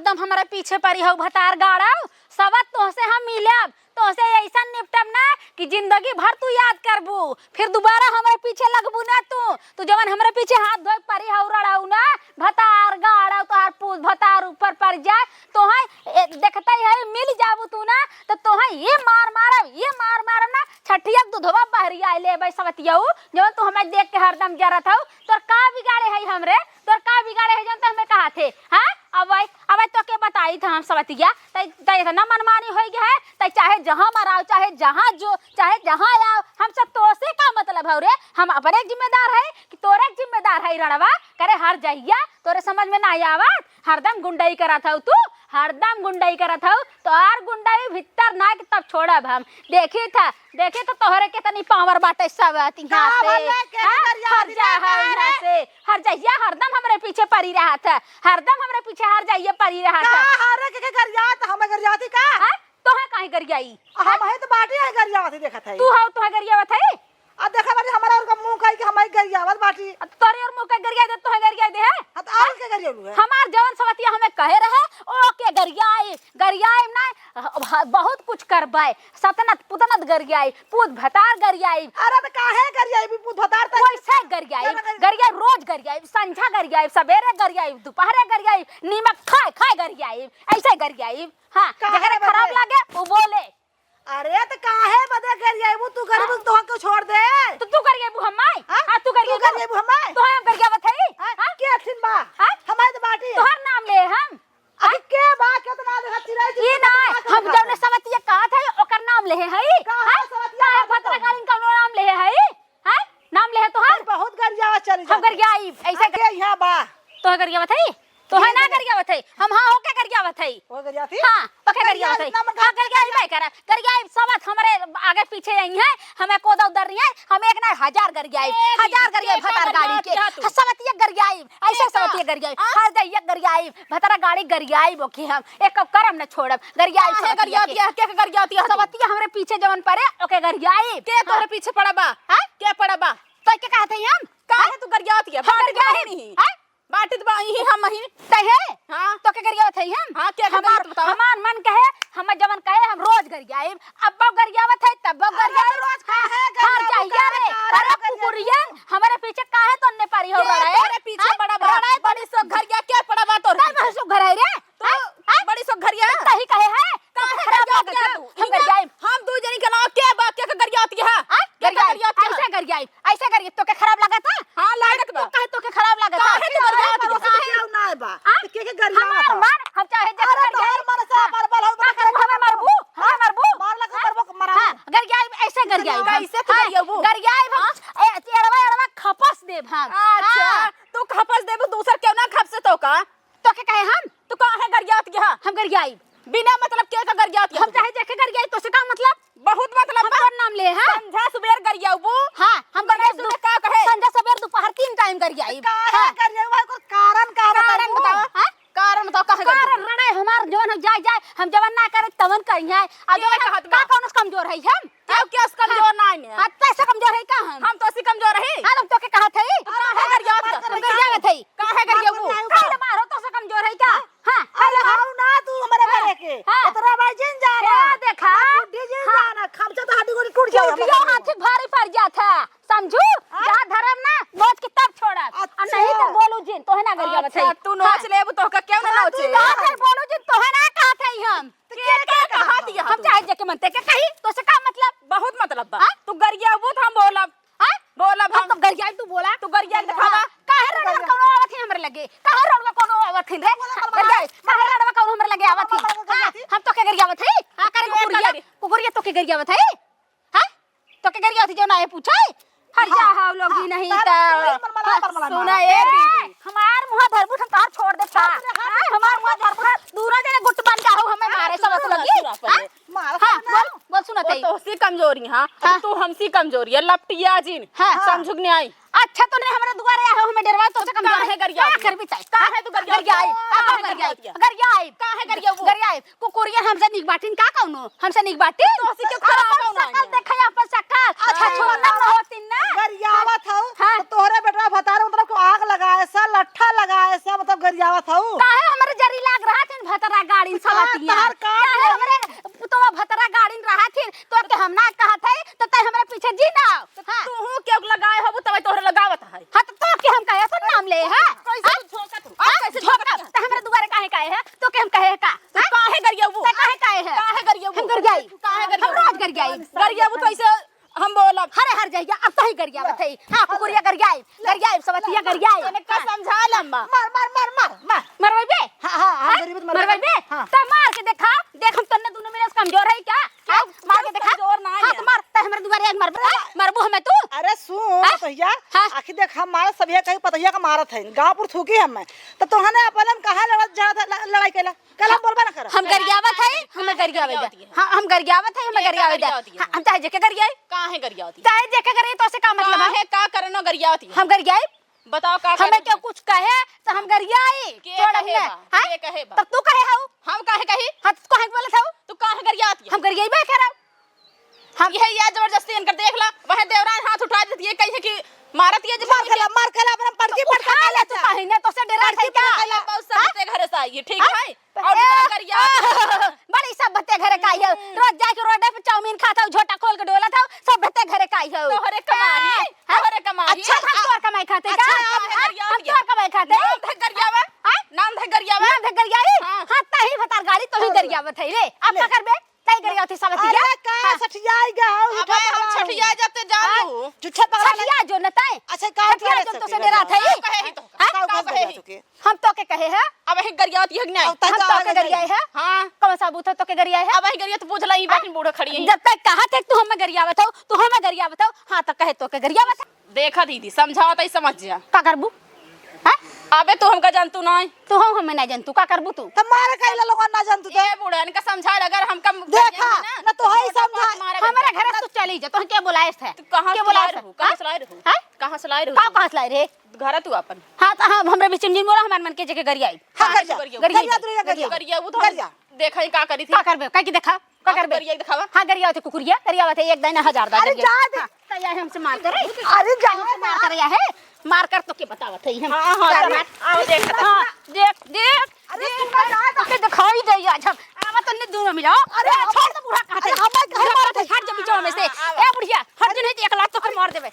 हरदम हमारे पीछे पड़ी हो भतार गाड़ा सबत तोहसे हम मिलब तोहसे ऐसा निपटब ना कि जिंदगी भर तू याद करबू फिर दोबारा हमारे पीछे लगबू ना तू जवन हमारे पीछे हाथ धोए परी हो रड़ाऊ ना भतार गाड़ा तोहार पूछ भतार ऊपर पड़ जाए तो है देखता है मिल जाबू तू ना तो तोहे ये मार मारब ना छठिया दूधवा बहरी आए ले भाई सवतियाऊ जवन तू हमें देख के हरदम जरत हो तोर का बिगाड़े है हमरे तोर का बिगाड़े है जन तो हमें कहा थे हां अब तो के बताई था हम सवतिया तई इतना मनमानी हो गया है तई चाहे जहां मराओ चाहे जहां आओ हम सब तो से का मतलब है रे हम अपने जिम्मेदार है कि तोरे जिम्मेदार है रणवा करे हर जहिया तोरे समझ में ना आवत हरदम गुंडाई करत हो तू हरदम गुंडाई करत हो तो और गुंडाई भीतर ना कि तब छोड़ब हम देखे तो तोहरे के तनी पावर बाटे सब यहां से हर जहिया हरदम हमरे पीछे पड़ी रहा था हरदम हमरे पीछे हर जहिया पड़ी रहा था हारे के गरियात हम गरियाती का तो है काहे गरियाई हम है तो बाटी है गरियाती देखत है तू हो तो है गरियावत है अब देखा बारी हमारा और का मुंह कहि कि हमारी गरियावत बाटी तोरे और मुंह का गरिया दे तो है गरिया दे है तो और के गरियालू है हमार जवन सवतिया हमें कहे रहे ओके गरियाई ना बहुत कुछ करबाई सतनत पुतनत गरियाई पूत भतार गरियाई अरे तो काहे गरियाई भी पूत भतार त वैसे गरियाई रोज गरियाई संझा गरियाई सवेरे गरियाई दोपहरे गरियाई नीमक खाए गरियाई ऐसे गरियाई हां जगह खराब लागे वो बोले अरे तो काहे बदे गरियाई तू गरीब तो को छोड़ दे तो तू गरियाई हमाय हां तू गरियाई हमाय तो हम गरियावत है हां के थिन बा हमाय तो बाटी तोहर नाम ले हम अरे के बा कितना देखत रही ये ना हम जब ने सवतिया कहा था ओकर नाम ले है हां सवतिया भद्रकालीन का नाम ले है हां नाम ले है तोहर बहुत गरियावा चली हम गरियाई ऐसे के यहां बा तो गरियावत है तो है ना गरियावत है हम हां होके गरियावत है हो गरियाती हां पके गरियावत है हां गरियाई भाई करा गरियाई सबत हमारे आगे पीछे आई है हमें कोदा उधर नहीं है हम एक ना हजार गरियाई भतार गाड़ी के सवतिया गरियाई ऐसे सवतिया गरियाई हर दैया गरियाई भतार गाड़ी गरियाई बोकी हम एक कब करम न छोड़ब गरियाई गरियाती सवतिया हमरे पीछे जवन पड़े ओके गरियाई के तोरे पीछे पड़ा बा हां के पड़ा बा तो के कहते हैं हम काहे तू गरियाती है नहीं बाटी तो ही हम ही तय है हां तो के गरियावत है हम हां क्या हमार मन कहे हम जवन कहे हम रोज गरियाई अब गरियावत है तब गरियाई रोज काहे घर जाइए रे अरे कुकुरियन हमारे पीछे काहे तो ने पारी हो रहा है तेरे पीछे बड़ा बड़ी सो घरिया क्या पड़ा बा तोर का सो घर है रे तू बड़ी सो घरिया सही कहे है काहे खराब क्या तू हम गरियाई हम दो जनी के नाम के बा के गरियाती है गरियाई ऐसे करिए तो के खराब लगा था हां लागत बा काहे तो के खराब लगा था काहे तो गरियाती ना बा के गरियावा मार हम चाहे जैसे तोहर मन से मार बल हमें मारबू मार लगा मरा गरियाई ऐसे गरियाई ऐसे तो गरियाई एड़वा खपस देब हम अच्छा तू खपस देबू दूसर क्यों ना खपसे तो के कहे हम तू काहे गरियात के हम गरियाई बिना मतलब के का गरियात हम चाहे देखे गरियाई तो से का मतलब बहुत मतलब हम नाम ले हैं संझा सुबेर गरियाबू हां हम गरियाई का कहे संझा सुबेर दोपहर 3 टाइम गरियाई काहे गरियावा को कारण बताओ हां कारण बताओ काहे कारण रड़े हमार जवन जाए हम जवन ना करे तवन करिए आ जवन का कौन कमजोर है हम क्या कमजोर ना है हां कैसे कमजोर है का हम तो सी कमजोर है हां तो के कहा थे काहे गरियात गरियावत है काहे गरियाबू काहे मारो तो से कमजोर है का हां अरे हाउ ना तू हमारे घरे के तेरा भाई जिन जा रहा देखा जिन जाना खमचा तो हड्डी गोली टूट जाए यो हाथी भारी पड़ जाता समझू जा धर्म ना नोच के तब छोड़ा और नहीं तो बोलू जिन तो है ना गरियावत है तू नोच लेबू तो का क्यों ना नोचे फिर बोलू जिन तो है ना कहत है हम के कहा दिया हम चाहे जे के मनते के कही तो से का मतलब बहुत मतलब बा तू गरियाबू तो हम बोलब बोलब हम तो गरियाई तू बोला तू गरिया दिखावा काहे रड़वा कोनो आवत है हमरे लगे काहे रड़वा कोनो आवत है रे गरियाई काहे रड़वा कोनो हमरे लगे आवत है हम तो के गरियावत है हां करे कुकुरिया तो के गरियावत है हां तो के गरियावत जो ना है पूछे हर जा हाउ लोगी नहीं त सुना ए हमार मुंह धरबू हम तार छोड़ दे हमार मुंह धरबू दूरा जने गुट बन का हो हमें मारे सब लगी हां बोल सुनत है तो सी कमजोरी हां तू हमसी कमजोरी है लपटिया जिन समझुग नहीं आई अच्छा तो ने हमारे दुआरे आओ हमें डरवा तो से कमजोर है गरिया कर भी चाहिए काहे तू गरियाई काहे गरियाई कुकुरिया हमसे निक बाटिन का कहनो हमसे निक बाटिन तो सी के खराब कहनो सकल देखै अपन सकल अच्छा छोड़ना होतिन ना गरियावत हौ तो तोहरे बेटवा भतार मतलब को आग लगाए सा लट्ठा लगाए सा मतलब गरियावत हौ काहे हमरे जरी लाग रहा थिन भतरा गाड़ी सवातिया तार काट काहे हमरे तो भतरा गाड़ी रहा थी तो के हम ना कहा थे तो तय हमरे पीछे जी ना हां तू क्यों लगाए हो तब तोहरे लगावत है हां तो के हम कहे तो नाम ले है कैसे झोंका तू कैसे झोंका तो हमरे दुबारे काहे काहे है तो के हम कहे का तू काहे गरिया वो काहे काहे है काहे गरिया वो हम कर गई काहे गरिया हम रोज कर गई गरिया वो तो ऐसे हम बोलब हरे हर जाइया अब तही कर गया बथई हां कुकुरिया कर गई सवतिया कर गई तने का समझा लम्मा मार मरवाई बे हां गरीब मरवाई बे त मार के देखा देख हम तन्ने दोनों मेरे से कमजोर है क्या मार के देखा कमजोर ना हां तो मार त हमरे दुबारे एक मरबू हमें तू अरे सुन पतैया आखिर देख हमारा सभी कहीं पतैया का मारत है गांवपुर थूकी हम तो तोहने अपन हम कहां लड़ाई केला कल हम बोलबा ना कर हम गरियावत है हमें गरियावत हां हम गरियावत है हमें गरियावत हम चाहे जेके गरियाई काहे गरिया होती चाहे जेके करिए तो से का मतलब काहे का करनो गरिया होती हम गरियाई बताओ का हमें क्यों कुछ कहे तो हम गरियाई के कहे बा के कहे बा तब तू कहे हाउ हम काहे कही हां तू काहे बोले था तू काहे गरिया होती हम गरियाई बे कह हम यही या जबरदस्ती इनकर देख ला वह देवरान हाथ उठा देती है कहीं कि मारत है जब मार खेला अपन पर्ची पटका ले तू काहे ना तो से डरा है क्या बहुत सब ते घर से आई ठीक है और बता गरिया बड़ी सब बत्ते घरे काई है रोज जाके रोड पे चाउमीन खाता हूं झोटा खोल के डोला था सब बत्ते घरे काई है तोहरे कमाई अच्छा हम तोर कमाई खाते का हम तोर कमाई खाते नाम ध गरिया नाम ध गरियाई हां तही भतार गाड़ी तो ही गरियावत है रे अब का करबे तई गरियावती सवतिया अरे का सठियाई गा अब हम छठिया जाते जानू जुठा पकड़ा छठिया जो नताए अच्छा का छठिया जो तो से डरा था कहे तो हम तो के कहे है अब ही गरिया होती है कि नहीं हम तो के गरियाई है हां कौन सा बूथा तो के गरियाई है अब ही गरिया तो पूछ ला ई बैठन बूढ़ा खड़ी है जब तक कहा थे तू हमें गरियावत हो तू हमें गरियावत हो हां तो कहे तो के गरियावत देखा दीदी समझावत है समझ जा का करबू हैं अबे तू हमका जानतू नहीं तू हमें नहीं जानतू का करबू तू त मारे कैला लोग ना जानतू तो ए बूढ़ा इनका समझा अगर हमका देखा ना तो है समझा हमारे घर तू चली जा तो क्या बुलाए थे तू कहां के से बुलाए लाए रहू कहां से लाए रहू हैं कहां से लाए का रहू कहां से लाए रे घर तू अपन हां तो हां हमरे बीच में मोरा हमार मन के जगह गरियाई हां गरिया गरिया वो तो देखा ही का करी थी का करबे का की देखा का करबे गरिया दिखावा हां गरिया होते कुकुरिया गरिया होते एक दिन 1000 दा अरे जा दे तया हमसे मार कर अरे जा मार कर या है मार कर तो के बतावत है हम हां आओ देख हां देख अरे तू के दिखाई दे आज हम आवा तो ने दूर मिलो अरे छोड़ दे बूढ़ा कहते हमें कहे मारते हट जा बीचों में से ए बुढ़िया हट जो नहीं 1 लाख तो कर मार देबे